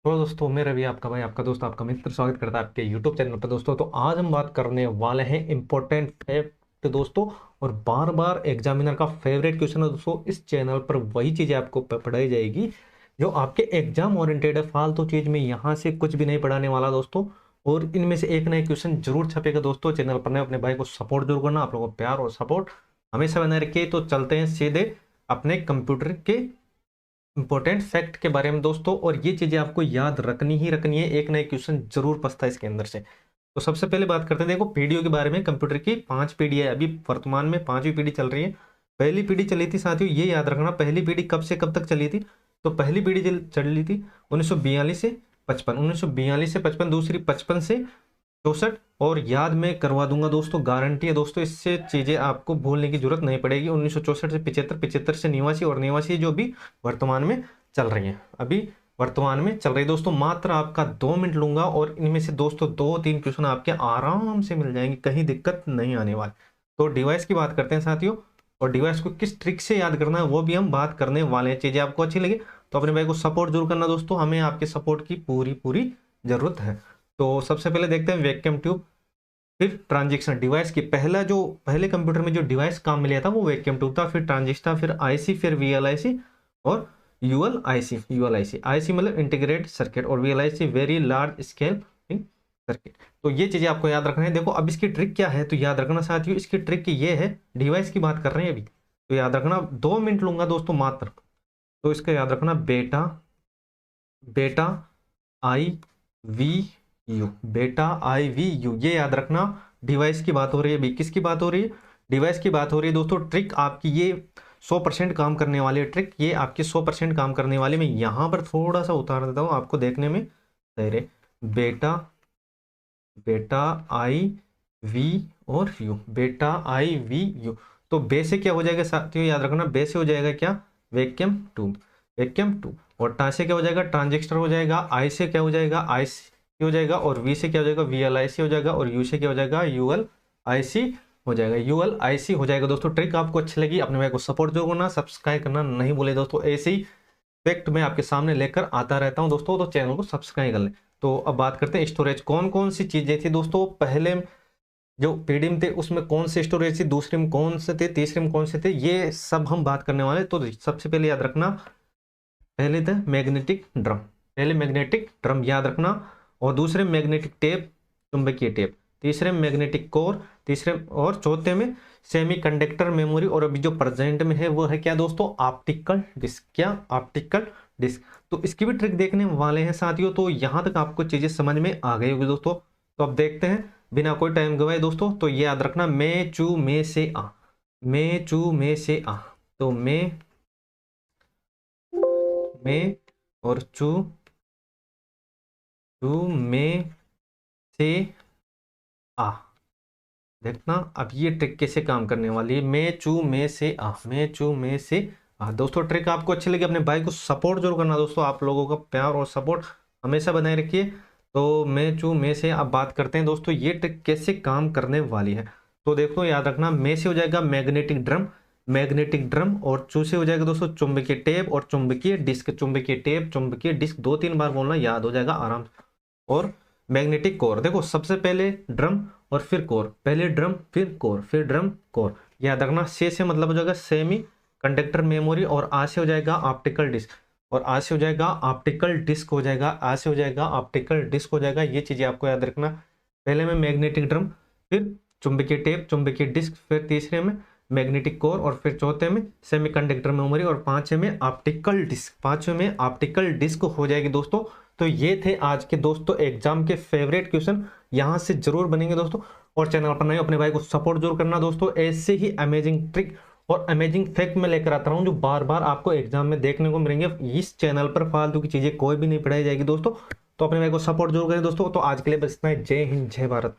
तो दोस्तों मैं रवि आपका भाई आपका दोस्त आपका मित्र स्वागत करता है आपके यूट्यूब चैनल पर। दोस्तों तो आज हम बात करने वाले हैं इंपॉर्टेंट फैक्ट दोस्तों, और बार बार एग्जामिनर का फेवरेट क्वेश्चन है दोस्तों। इस चैनल पर वही चीजें आपको पढ़ाई जाएगी जो आपके एग्जाम ओरिएंटेड है। फालतू चीज में यहाँ से कुछ भी नहीं पढ़ाने वाला दोस्तों, और इनमें से एक नया क्वेश्चन जरूर छपेगा दोस्तों। चैनल पर नए अपने भाई को सपोर्ट जरूर करना, आप लोगों को प्यार और सपोर्ट हमेशा बनाए रखिए। तो चलते हैं सीधे अपने कंप्यूटर के इंपॉर्टेंट फैक्ट के बारे में दोस्तों, और ये चीजें आपको याद रखनी ही रखनी है। एक नए क्वेश्चन जरूर पछता है इसके अंदर से। तो सबसे पहले बात करते हैं, देखो पीढ़ियों के बारे में। कंप्यूटर की 5 पीढ़ी है, अभी वर्तमान में 5वीं पीढ़ी चल रही है। पहली पीढ़ी चली थी साथियों, ये याद रखना, पहली पीढ़ी कब से कब तक चली थी। तो पहली पीढ़ी चली थी 1942 से 55, 1942 से 55, दूसरी 55 से 64। और याद मैं करवा दूंगा दोस्तों, गारंटी है दोस्तों, इससे चीजें आपको भूलने की जरूरत नहीं पड़ेगी। 1964 से 75, 75 से 89, और 89 जो भी वर्तमान में चल रही है, अभी वर्तमान में चल रही है दोस्तों। मात्र आपका 2 मिनट लूंगा और इनमें से दोस्तों 2-3 क्वेश्चन आपके आराम से मिल जाएंगे, कहीं दिक्कत नहीं आने वाली। तो डिवाइस की बात करते हैं साथियों, और डिवाइस को किस ट्रिक से याद करना है वो भी हम बात करने वाले हैं। चीजें आपको अच्छी लगी तो अपने भाई को सपोर्ट जरूर करना दोस्तों, हमें आपके सपोर्ट की पूरी पूरी जरूरत है। तो सबसे पहले देखते हैं वैक्यूम ट्यूब, फिर ट्रांजिस्टर। डिवाइस की पहले कंप्यूटर में जो डिवाइस काम में लिया था वो वैक्यूम ट्यूब था, फिर ट्रांजिस्टर, फिर आईसी, फिर वीएलआईसी और यूएलआईसी। यूएलआईसी आईसी मतलब इंटीग्रेटेड सर्किट, और वीएलआईसी वेरी लार्ज स्केल सर्किट। तो ये चीजें आपको याद रखना है। देखो अब इसकी ट्रिक क्या है, तो याद रखना साथियों, इसकी ट्रिक ये है, डिवाइस की बात कर रहे हैं अभी, तो याद रखना 2 मिनट लूंगा दोस्तों मात्र। तो इसका याद रखना बेटा, बेटा आई वी यू, बेटा आई वी यू, ये याद रखना। डिवाइस की बात हो रही है, अभी किसकी बात हो रही है, डिवाइस की बात हो रही है दोस्तों। ट्रिक आपकी ये 100% काम करने वाली है, ट्रिक ये आपकी 100% काम करने वाली। मैं यहां पर थोड़ा सा उतार देता हूं आपको देखने में सही रहे। बेटा, बेटा आई वी और यू, बेटा आई वी यू। तो बे से क्या हो जाएगा साथियों, याद रखना, बे से हो जाएगा क्या, वैक्यूम ट्यूब, वैक्यूम ट्यूब। और टा से क्या हो जाएगा, ट्रांजिस्टर हो जाएगा। आई से क्या हो जाएगा, आई सी हो जाएगा। और वी से क्या हो जाएगा, वी एल आई सी हो जाएगा। और यू से क्या हो जाएगा, यू एल आई सी हो जाएगा, यू एल आई सी हो जाएगा दोस्तों। ट्रिक आपको अच्छी लगी अपने भाई को सपोर्ट जरूर करना, सब्सक्राइब करना नहीं भूले दोस्तों। ऐसे ही फैक्ट मैं आपके सामने लेकर आता रहता हूं दोस्तों, तो चैनल को सब्सक्राइब कर लें। तो अब बात करते हैं स्टोरेज, कौन कौन सी चीजें थी दोस्तों पहले जो पीढ़ी में थे, उसमें कौन से स्टोरेज थी, दूसरे में कौन से थे, तीसरे में कौन से थे, ये सब हम बात करने वाले। तो सबसे पहले याद रखना, पहले थे मैग्नेटिक ड्रम, पहले मैग्नेटिक ड्रम याद रखना। और दूसरे मैग्नेटिक टेप, चुंबकीय टेप। तीसरे में मैग्नेटिक कोर, तीसरे और चौथे में सेमी कंडक्टर मेमोरी। और अभी जो प्रेजेंट में है वो है क्या दोस्तों, ऑप्टिकल डिस्क। क्या, ऑप्टिकल डिस्क। तो इसकी भी ट्रिक देखने वाले हैं साथियों। तो यहां तक आपको चीजें समझ में आ गई होगी दोस्तों। तो अब देखते हैं बिना कोई टाइम गवाए दोस्तों। तो ये याद रखना, मैं चू में से आ, मैं चू में से आ। तो मैं और चू, चू में से आ। देखना अब ये ट्रिक कैसे काम करने वाली है, मैं चू में से आ, मैं चू में से आ। दोस्तों ट्रिक आपको अच्छी लगी अपने भाई को सपोर्ट जरूर करना दोस्तों, आप लोगों का प्यार और सपोर्ट हमेशा बनाए रखिए। तो मैं चू में से अब बात करते हैं दोस्तों, ये ट्रिक कैसे काम करने वाली है। तो देखो याद रखना, मैं से हो जाएगा मैग्नेटिक ड्रम, मैग्नेटिक ड्रम। और चू से हो जाएगा दोस्तों चुंबकीय टेप और चुंबकीय डिस्क, चुंबकीय टेप चुंबकीय डिस्क, 2-3 बार बोलना, याद हो जाएगा आराम से। और मैग्नेटिक कोर, देखो सबसे पहले ड्रम और फिर कोर, पहले ड्रम फिर कोर, फिर ड्रम कोर। याद रखना, से मतलब हो जाएगा सेमी कंडक्टर मेमोरी, और आ से हो जाएगा ऑप्टिकल डिस्क, और आ से हो जाएगा ऑप्टिकल डिस्क हो जाएगा, आ से हो जाएगा ऑप्टिकल डिस्क हो जाएगा। ये चीजें आपको याद रखना, पहले में मैग्नेटिक ड्रम, फिर चुंबकीय टेप चुंबकीय डिस्क, फिर तीसरे में मैग्नेटिक कोर, और फिर चौथे में सेमीकंडक्टर मेमोरी, और पांचवें में ऑप्टिकल डिस्क, पांचवें में ऑप्टिकल डिस्क हो जाएगी दोस्तों। तो ये थे आज के दोस्तों एग्जाम के फेवरेट क्वेश्चन, यहां से जरूर बनेंगे दोस्तों। और चैनल पर नए अपने भाई को सपोर्ट जरूर करना दोस्तों, ऐसे ही अमेजिंग ट्रिक और अमेजिंग फैक्ट में लेकर आता हूं जो बार बार आपको एग्जाम में देखने को मिलेंगे। इस चैनल पर फालतू की चीजें कोई भी नहीं पढ़ाई जाएगी दोस्तों। तो अपने भाई को सपोर्ट जरूर करें दोस्तों। तो आज के लिए बस इतना ही, जय हिंद जय भारत।